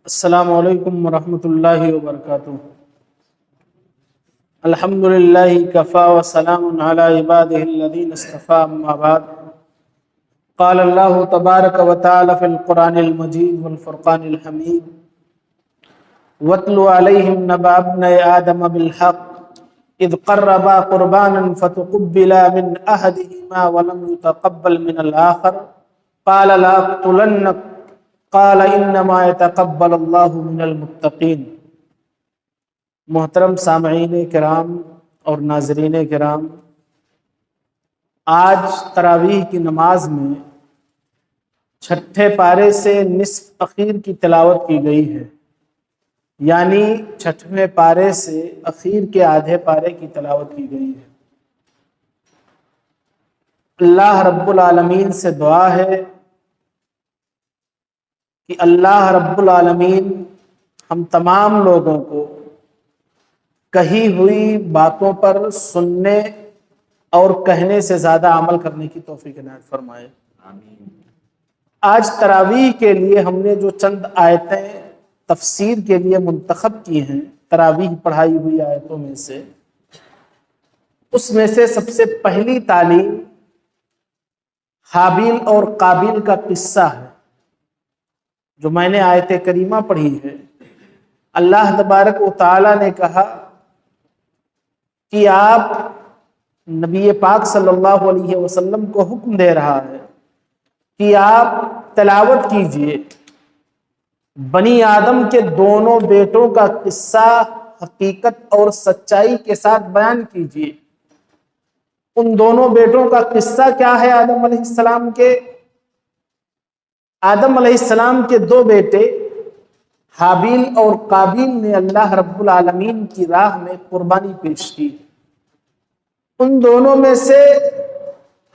السلام علیکم ورحمۃ اللہ وبرکاتہ۔ الحمدللہ کفا وسلام علی عبادہ الذین اصطفیٰ، اما بعد۔ قال اللہ تبارک وتعالی فی القرآن المجید والفرقان الحمید واتل علیہم نبأ ابنی آدم بالحق اذ قربا قربانا فتقبل من احدہما ولم يتقبل من الآخر قال لأقتلنک قال انما يتقبل اللہ من المتقین۔ محترم سامعین کرام اور ناظرین کرام، آج تراویح کی نماز میں چھٹے پارے سے نصف اخیر کی تلاوت کی گئی ہے، یعنی چھٹویں پارے سے اخیر کے آدھے پارے کی تلاوت کی گئی ہے۔ اللہ رب العالمین سے دعا ہے کہ اللہ رب العالمین ہم تمام لوگوں کو کہی ہوئی باتوں پر سننے اور کہنے سے زیادہ عمل کرنے کی توفیق عنایت فرمائے، آمین۔ آج تراویح کے لیے ہم نے جو چند آیتیں تفسیر کے لیے منتخب کی ہیں، تراویح پڑھائی ہوئی آیتوں میں سے، اس میں سے سب سے پہلی تعلیم حابیل اور قابیل کا قصہ ہے جو میں نے آیت کریمہ پڑھی ہے۔ اللہ تبارک و تعالی نے کہا کہ آپ نبی پاک صلی اللہ علیہ وسلم کو حکم دے رہا ہے کہ آپ تلاوت کیجئے بنی آدم کے دونوں بیٹوں کا قصہ حقیقت اور سچائی کے ساتھ بیان کیجئے۔ ان دونوں بیٹوں کا قصہ کیا ہے؟ آدم علیہ السلام کے دو بیٹے حابیل اور قابیل نے اللہ رب العالمین کی راہ میں قربانی پیش کی۔ ان دونوں میں سے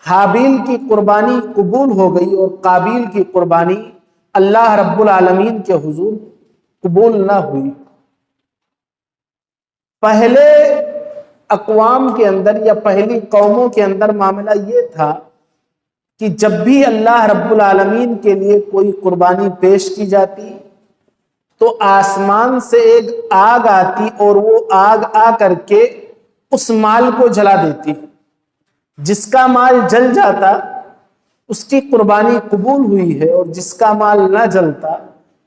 حابیل کی قربانی قبول ہو گئی اور قابیل کی قربانی اللہ رب العالمین کے حضور قبول نہ ہوئی۔ پہلے اقوام کے اندر یا پہلی قوموں کے اندر معاملہ یہ تھا کہ جب بھی اللہ رب العالمین کے لیے کوئی قربانی پیش کی جاتی تو آسمان سے ایک آگ آتی اور وہ آگ آ کر کے اس مال کو جلا دیتی۔ جس کا مال جل جاتا اس کی قربانی قبول ہوئی ہے، اور جس کا مال نہ جلتا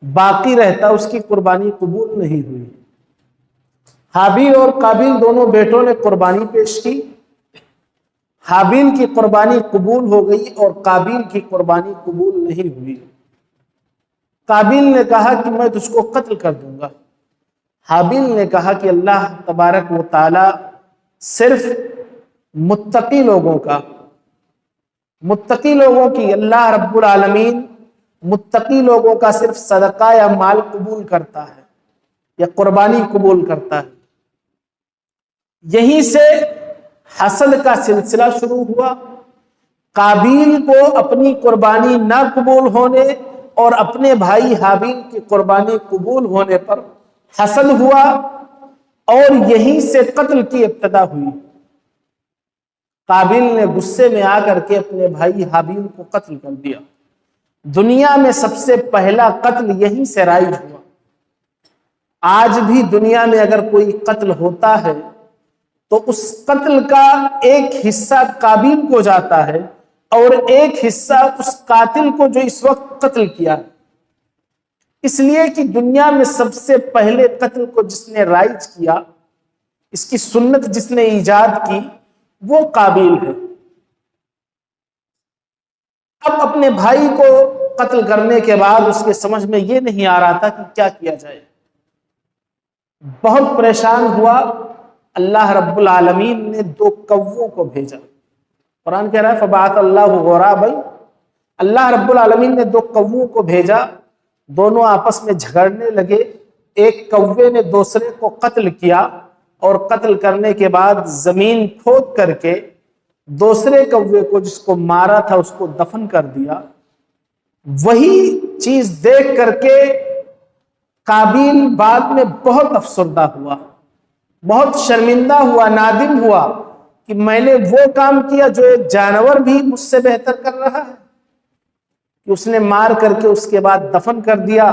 باقی رہتا اس کی قربانی قبول نہیں ہوئی۔ حابیل اور قابیل دونوں بیٹوں نے قربانی پیش کی۔ حابیل کی قربانی قبول ہو گئی اور قابیل کی قربانی قبول نہیں ہوئی۔ قابیل نے کہا کہ میں تجھ کو قتل کر دوں گا۔ حابیل نے کہا کہ اللہ تبارک و تعالی صرف متقی لوگوں کی اللہ رب العالمین متقی لوگوں کا صرف صدقہ یا مال قبول کرتا ہے یا قربانی قبول کرتا ہے۔ یہیں سے حسد کا سلسلہ شروع ہوا۔ قابیل کو اپنی قربانی نہ قبول ہونے اور اپنے بھائی حابیل کی قربانی قبول ہونے پر حسد ہوا، اور یہیں سے قتل کی ابتدا ہوئی۔ قابیل نے غصے میں آ کر کے اپنے بھائی حابیل کو قتل کر دیا۔ دنیا میں سب سے پہلا قتل یہیں سے رائج ہوا۔ آج بھی دنیا میں اگر کوئی قتل ہوتا ہے تو اس قتل کا ایک حصہ قابیل کو جاتا ہے اور ایک حصہ اس قاتل کو جو اس وقت قتل کیا ہے، اس لیے کہ دنیا میں سب سے پہلے قتل کو جس نے رائج کیا، اس کی سنت جس نے ایجاد کی، وہ قابیل ہے۔ اب اپنے بھائی کو قتل کرنے کے بعد اس کے سمجھ میں یہ نہیں آ رہا تھا کہ کیا کیا جائے۔ بہت پریشان ہوا۔ اللہ رب العالمین نے دو کووں کو بھیجا۔ قرآن کہہ رہا ہے فبعث اللہ غرابا، اللہ رب العالمین نے دو کووں کو بھیجا۔ دونوں آپس میں جھگڑنے لگے۔ ایک کوے نے دوسرے کو قتل کیا اور قتل کرنے کے بعد زمین کھود کر کے دوسرے کوے کو جس کو مارا تھا اس کو دفن کر دیا۔ وہی چیز دیکھ کر کے قابیل بعد میں بہت افسردہ ہوا، بہت شرمندہ ہوا، نادم ہوا کہ میں نے وہ کام کیا جو ایک جانور بھی مجھ سے بہتر کر رہا ہے، کہ اس نے مار کر کے اس کے بعد دفن کر دیا۔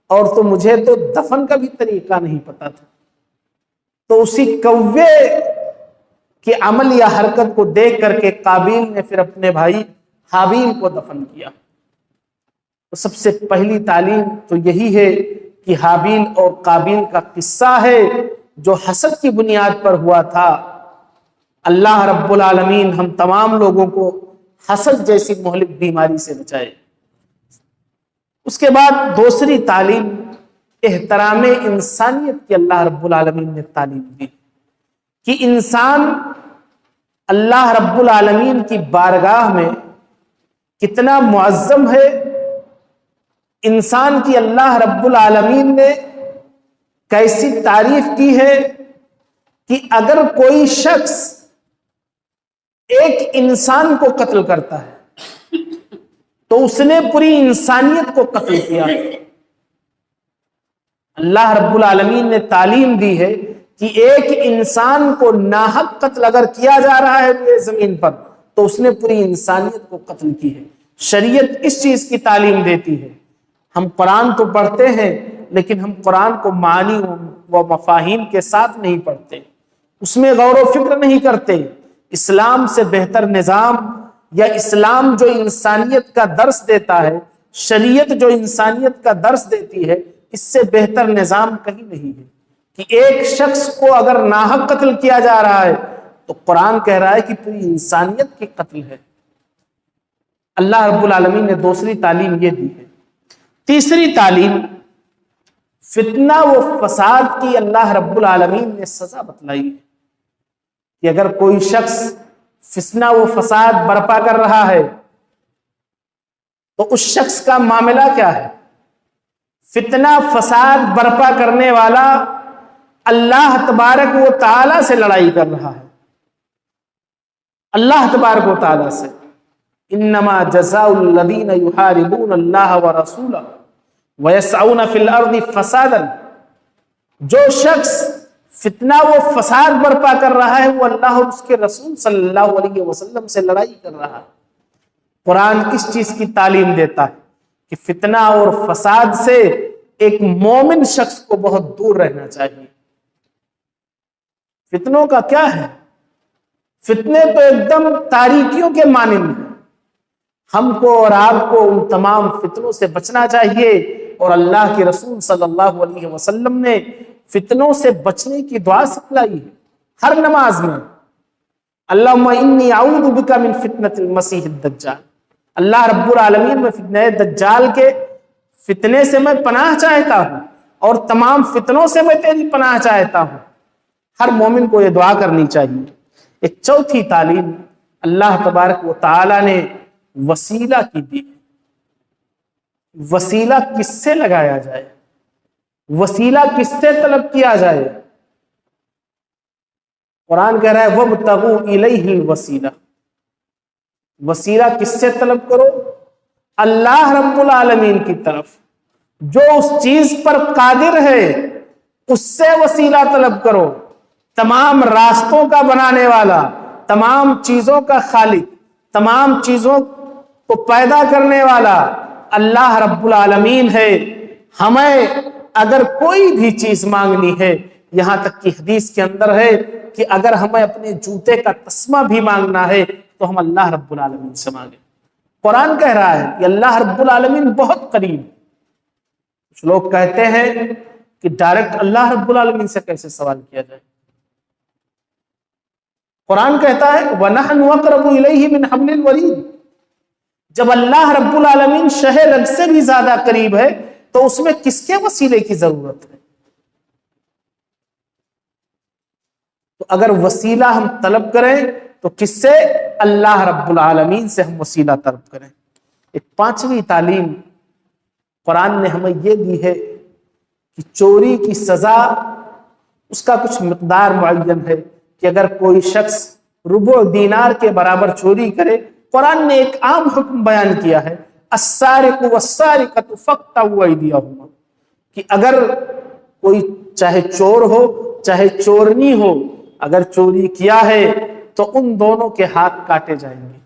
اور تو مجھے تو دفن کا بھی طریقہ نہیں پتا تھا۔ تو اسی کوے کے عمل یا حرکت کو دیکھ کر کے قابیل نے پھر اپنے بھائی حابیل کو دفن کیا۔ تو سب سے پہلی تعلیم تو یہی ہے کہ حابیل اور قابیل کا قصہ ہے جو حسد کی بنیاد پر ہوا تھا۔ اللہ رب العالمین ہم تمام لوگوں کو حسد جیسی مہلک بیماری سے بچائے۔ اس کے بعد دوسری تعلیم احترام انسانیت کی اللہ رب العالمین نے تعلیم دی کہ انسان اللہ رب العالمین کی بارگاہ میں کتنا معظم ہے۔ انسان کی اللہ رب العالمین نے کیسی تعریف کی ہے کہ اگر کوئی شخص ایک انسان کو قتل کرتا ہے تو اس نے پوری انسانیت کو قتل کیا۔ اللہ رب العالمین نے تعلیم دی ہے کہ ایک انسان کو ناحق قتل اگر کیا جا رہا ہے زمین پر تو اس نے پوری انسانیت کو قتل کی ہے۔ شریعت اس چیز کی تعلیم دیتی ہے۔ ہم قرآن تو پڑھتے ہیں لیکن ہم قرآن کو معنی و مفاہیم کے ساتھ نہیں پڑھتے، اس میں غور و فکر نہیں کرتے۔ اسلام سے بہتر نظام یا اسلام جو انسانیت کا درس دیتا ہے، شریعت جو انسانیت کا درس دیتی ہے، اس سے بہتر نظام کہیں نہیں ہے کہ ایک شخص کو اگر ناحق قتل کیا جا رہا ہے تو قرآن کہہ رہا ہے کہ پوری انسانیت کی قتل ہے۔ اللہ رب العالمین نے دوسری تعلیم یہ دی ہے۔ تیسری تعلیم فتنہ و فساد کی اللہ رب العالمین نے سزا بتلائی ہے کہ اگر کوئی شخص فتنہ و فساد برپا کر رہا ہے تو اس شخص کا معاملہ کیا ہے؟ فتنہ فساد برپا کرنے والا اللہ تبارک و تعالی سے لڑائی کر رہا ہے، اللہ تبارک و تعالی سے۔ انما جزاء الذین یحاربون اللہ ورسولہ ویسعون فی الارض فسادا، جو شخص فتنہ و فساد برپا کر رہا ہے وہ اللہ اور اس کے رسول صلی اللہ علیہ وسلم سے لڑائی کر رہا ہے۔ قرآن اس چیز کی تعلیم دیتا ہے کہ فتنہ اور فساد سے ایک مومن شخص کو بہت دور رہنا چاہیے۔ فتنوں کا کیا ہے؟ فتنے تو ایک دم تاریکیوں کے مانند ہیں۔ ہم کو اور آپ کو ان تمام فتنوں سے بچنا چاہیے، اور اللہ کے رسول صلی اللہ علیہ وسلم نے فتنوں سے بچنے کی دعا سکھلائی ہے ہر نماز میں۔ اللہم انی اعوذ بک من فتنۃ المسیح الدجال، اللہ رب العالمین میں فتنہ دجال کے فتنے سے میں پناہ چاہتا ہوں اور تمام فتنوں سے میں تیری پناہ چاہتا ہوں۔ ہر مومن کو یہ دعا کرنی چاہیے۔ ایک چوتھی تعلیم اللہ تبارک و تعالی نے وسیلہ کی دی۔ وسیلہ کس سے لگایا جائے، وسیلہ کس سے طلب کیا جائے؟ قرآن کہہ رہا ہے وَابْتَغُوا إِلَيْهِ الْوَسِيلَةَ، وسیلہ کس سے طلب کرو؟ اللہ رب العالمین کی طرف، جو اس چیز پر قادر ہے اس سے وسیلہ طلب کرو۔ تمام راستوں کا بنانے والا، تمام چیزوں کا خالق، تمام چیزوں کو پیدا کرنے والا اللہ رب العالمین ہے۔ ہمیں اگر کوئی بھی چیز مانگنی ہے، یہاں تک کہ حدیث کے اندر ہے کہ اگر ہمیں اپنے جوتے کا تسمہ بھی مانگنا ہے تو ہم اللہ رب العالمین سے مانگیں۔ قرآن کہہ رہا ہے کہ اللہ رب العالمین بہت قریب۔ کچھ لوگ کہتے ہیں کہ ڈائریکٹ اللہ رب العالمین سے کیسے سوال کیا جائے؟ قرآن کہتا ہے وَنَحْنُ أَقْرَبُ إِلَيْهِ مِنْ حَبْلِ الْوَرِيدِ، جب اللہ رب العالمین شہ رگ سے بھی زیادہ قریب ہے تو اس میں کس کے وسیلے کی ضرورت ہے؟ تو اگر وسیلہ ہم طلب کریں تو کس سے؟ اللہ رب العالمین سے ہم وسیلہ طلب کریں۔ ایک پانچویں تعلیم قرآن نے ہمیں یہ دی ہے کہ چوری کی سزا اس کا کچھ مقدار معین ہے، کہ اگر کوئی شخص ربع دینار کے برابر چوری کرے، قرآن نے ایک عام حکم بیان کیا ہے السارق والسارقۃ فاقطعوا ایدیہما، کہ اگر کوئی چاہے چور ہو چاہے چورنی ہو، اگر چوری کیا ہے تو ان دونوں کے ہاتھ کاٹے جائیں گے،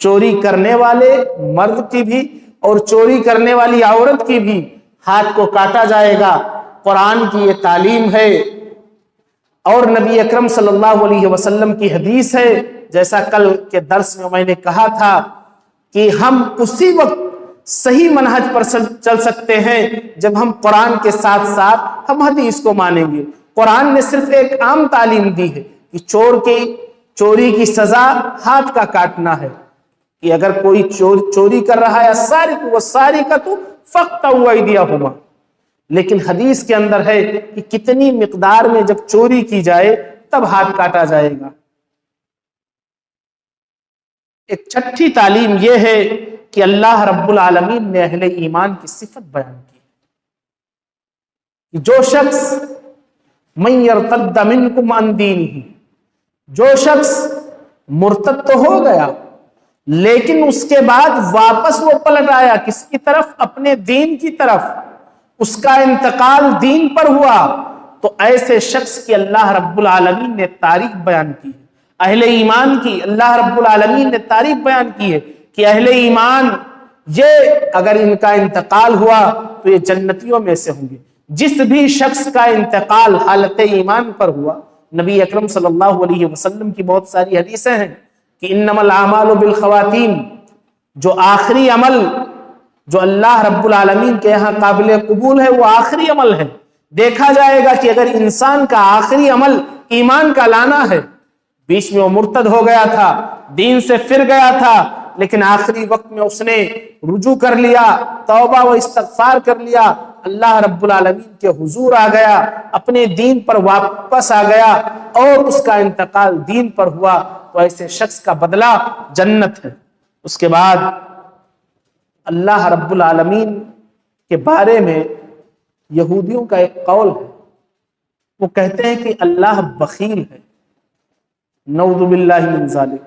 چوری کرنے والے مرد کی بھی اور چوری کرنے والی عورت کی بھی ہاتھ کو کاٹا جائے گا۔ قرآن کی یہ تعلیم ہے، اور نبی اکرم صلی اللہ علیہ وسلم کی حدیث ہے، جیسا کل کے درس میں نے کہا تھا کہ ہم اسی وقت صحیح منہج پر چل سکتے ہیں جب ہم قرآن کے ساتھ ساتھ ہم حدیث کو مانیں گے۔ قرآن نے صرف ایک عام تعلیم دی ہے کہ چوری کی سزا ہاتھ کا کاٹنا ہے، کہ اگر کوئی چوری کر رہا ہے السارق والسارقۃ فاقطعوا ایدیہما، لیکن حدیث کے اندر ہے کہ کتنی مقدار میں جب چوری کی جائے تب ہاتھ کاٹا جائے گا۔ ایک چھٹی تعلیم یہ ہے کہ اللہ رب العالمین نے اہل ایمان کی صفت بیان کی کہ جو شخص من یرتد منکم عن دینہ، جو شخص مرتد تو ہو گیا لیکن اس کے بعد واپس وہ پلٹ آیا کس کی طرف؟ اپنے دین کی طرف، اس کا انتقال دین پر ہوا، تو ایسے شخص کی اللہ رب العالمین نے تعریف بیان کی ہے۔ اہل ایمان کی اللہ رب العالمین نے تعریف بیان کی ہے کہ اہل ایمان یہ اگر ان کا انتقال ہوا تو یہ جنتیوں میں سے ہوں گے۔ جس بھی شخص کا انتقال حالت ایمان پر ہوا، نبی اکرم صلی اللہ علیہ وسلم کی بہت ساری حدیثیں ہیں کہ انما الاعمال بالخواتیم، جو آخری عمل جو اللہ رب العالمین کے یہاں قابل قبول ہے وہ آخری عمل ہے۔ دیکھا جائے گا کہ اگر انسان کا آخری عمل ایمان کا لانا ہے، بیچ میں وہ مرتد ہو گیا تھا، دین سے پھر گیا تھا، لیکن آخری وقت میں اس نے رجوع کر لیا، توبہ و استغفار کر لیا، اللہ رب العالمین کے حضور آ گیا، اپنے دین پر واپس آ گیا اور اس کا انتقال دین پر ہوا، تو ایسے شخص کا بدلہ جنت ہے۔ اس کے بعد اللہ رب العالمین کے بارے میں یہودیوں کا ایک قول ہے، وہ کہتے ہیں کہ اللہ بخیل ہے، نعوذ باللہ من ذالک۔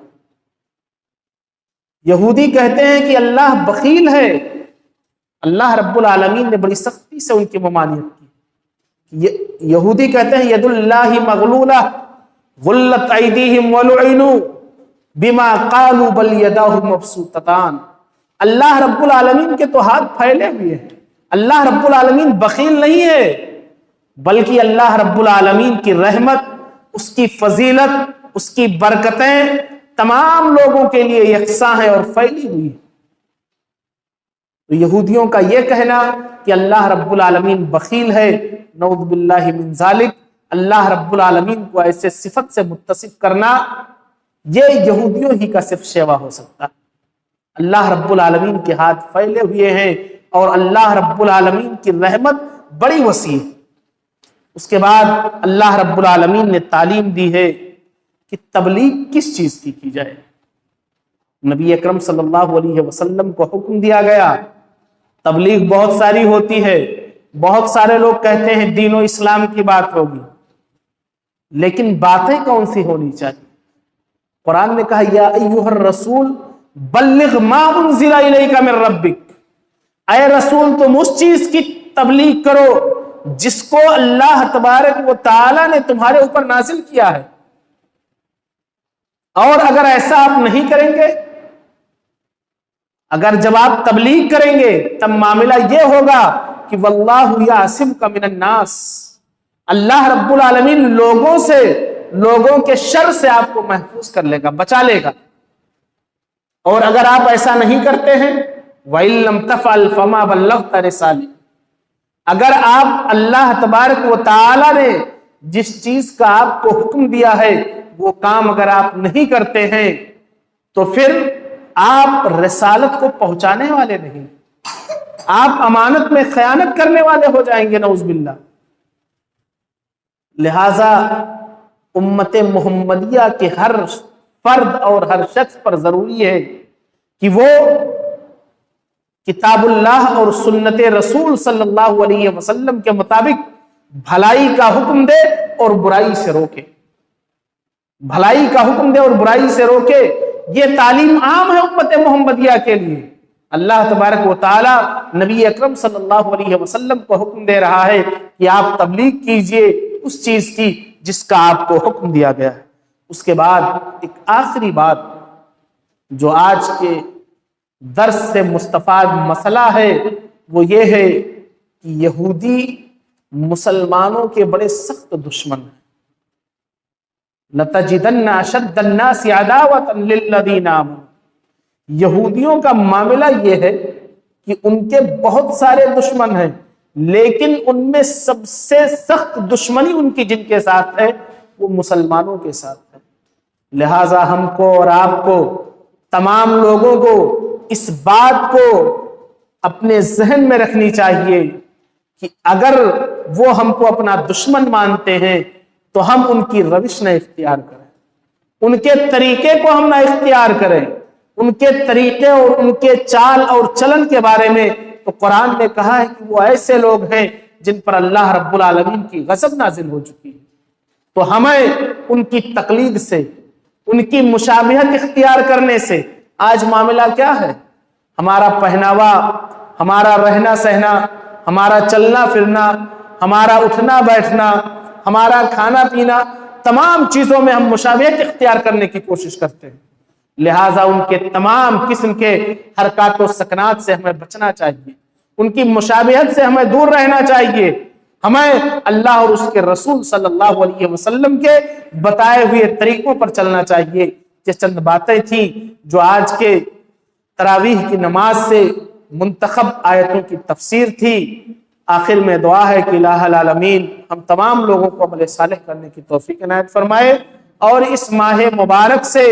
یہودی کہتے ہیں کہ اللہ بخیل ہے۔ اللہ رب العالمین نے بڑی سختی سے ان کی ممانعت کی۔ یہودی کہتے ہیں ید اللہ مغلولہ غلت ایدیہم ولعنوا بما قالوا بل یداہ مبسوطتان۔ اللہ رب العالمین کے تو ہاتھ پھیلے ہوئے ہیں، اللہ رب العالمین بخیل نہیں ہے، بلکہ اللہ رب العالمین کی رحمت، اس کی فضیلت، اس کی برکتیں تمام لوگوں کے لیے یکساں ہیں اور پھیلی ہوئی ہیں۔ تو یہودیوں کا یہ کہنا کہ اللہ رب العالمین بخیل ہے، نعوذ باللہ من ذالک، اللہ رب العالمین کو ایسے صفت سے متصف کرنا، یہ یہودیوں ہی کا صرف شیوا ہو سکتا ہے۔ اللہ رب العالمین کے ہاتھ پھیلے ہوئے ہیں اور اللہ رب العالمین کی رحمت بڑی وسیع ہے۔ اس کے بعد اللہ رب العالمین نے تعلیم دی ہے کہ تبلیغ کس چیز کی جائے۔ نبی اکرم صلی اللہ علیہ وسلم کو حکم دیا گیا، تبلیغ بہت ساری ہوتی ہے، بہت سارے لوگ کہتے ہیں دین و اسلام کی بات ہوگی، لیکن باتیں کون سی ہونی چاہیے؟ قرآن نے کہا یا ایھا الرسول بلغ ما انزل الیک من ربک، اے رسول تم اس چیز کی تبلیغ کرو جس کو اللہ تبارک و تعالی نے تمہارے اوپر نازل کیا ہے، اور اگر ایسا آپ نہیں کریں گے، اگر جب آپ تبلیغ کریں گے تب معاملہ یہ ہوگا کہ واللہ یعصمک من الناس، اللہ رب العالمین لوگوں کے شر سے آپ کو محفوظ کر لے گا، بچا لے گا۔ اور اگر آپ ایسا نہیں کرتے ہیں وَإِن لَمْ تَفْعَلْ فَمَا بَلَّغْتَ رِسَالَتَهُ، اگر آپ اللہ تبارک و تعالی نے جس چیز کا آپ کو حکم دیا ہے وہ کام اگر آپ نہیں کرتے ہیں تو پھر آپ رسالت کو پہنچانے والے نہیں، آپ امانت میں خیانت کرنے والے ہو جائیں گے، نعوذ باللہ۔ لہذا امت محمدیہ کے ہر فرد اور ہر شخص پر ضروری ہے کہ وہ کتاب اللہ اور سنت رسول صلی اللہ علیہ وسلم کے مطابق بھلائی کا حکم دے اور برائی سے روکے، بھلائی کا حکم دے اور برائی سے روکے۔ یہ تعلیم عام ہے امت محمدیہ کے لیے۔ اللہ تبارک و تعالی نبی اکرم صلی اللہ علیہ وسلم کو حکم دے رہا ہے کہ آپ تبلیغ کیجئے اس چیز کی جس کا آپ کو حکم دیا گیا ہے۔ اس کے بعد ایک آخری بات جو آج کے درس سے مستفاد مسئلہ ہے وہ یہ ہے کہ یہودی مسلمانوں کے بڑے سخت دشمن ہیں. لَتَجِدَنَّ أَشَدَّ النَّاسِ عَدَاوَةً لِلَّذِينَ آمَنُوا. یہودیوں کا معاملہ یہ ہے کہ ان کے بہت سارے دشمن ہیں، لیکن ان میں سب سے سخت دشمنی ان کی جن کے ساتھ ہے وہ مسلمانوں کے ساتھ ہے. لہٰذا ہم کو اور آپ کو، تمام لوگوں کو اس بات کو اپنے ذہن میں رکھنی چاہیے کہ اگر وہ ہم کو اپنا دشمن مانتے ہیں تو ہم ان کی روش نہ اختیار کریں، ان کے طریقے کو ہم نہ اختیار کریں. ان کے طریقے اور ان کے چال اور چلن کے بارے میں تو قرآن نے کہا ہے کہ وہ ایسے لوگ ہیں جن پر اللہ رب العالمین کی غضب نازل ہو چکی ہے. تو ہمیں ان کی تقلید سے، ان کی مشابہت اختیار کرنے سے، آج معاملہ کیا ہے؟ ہمارا پہناوا، ہمارا رہنا سہنا، ہمارا چلنا پھرنا، ہمارا اٹھنا بیٹھنا، ہمارا کھانا پینا، تمام چیزوں میں ہم مشابہت اختیار کرنے کی کوشش کرتے ہیں. لہٰذا ان کے تمام قسم کے حرکات و سکنات سے ہمیں بچنا چاہیے، ان کی مشابہت سے ہمیں دور رہنا چاہیے. ہمیں اللہ اور اس کے رسول صلی اللہ علیہ وسلم کے بتائے ہوئے طریقوں پر چلنا چاہیے. یہ چند باتیں تھیں جو آج کے تراویح کی نماز سے منتخب آیتوں کی تفسیر تھی. آخر میں دعا ہے کہ الہ العالمین ہم تمام لوگوں کو عمل صالح کرنے کی توفیق عنایت فرمائے اور اس ماہ مبارک سے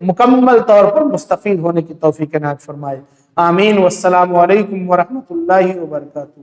مکمل طور پر مستفید ہونے کی توفیق عنایت فرمائے. آمین. والسلام علیکم ورحمۃ اللہ وبرکاتہ.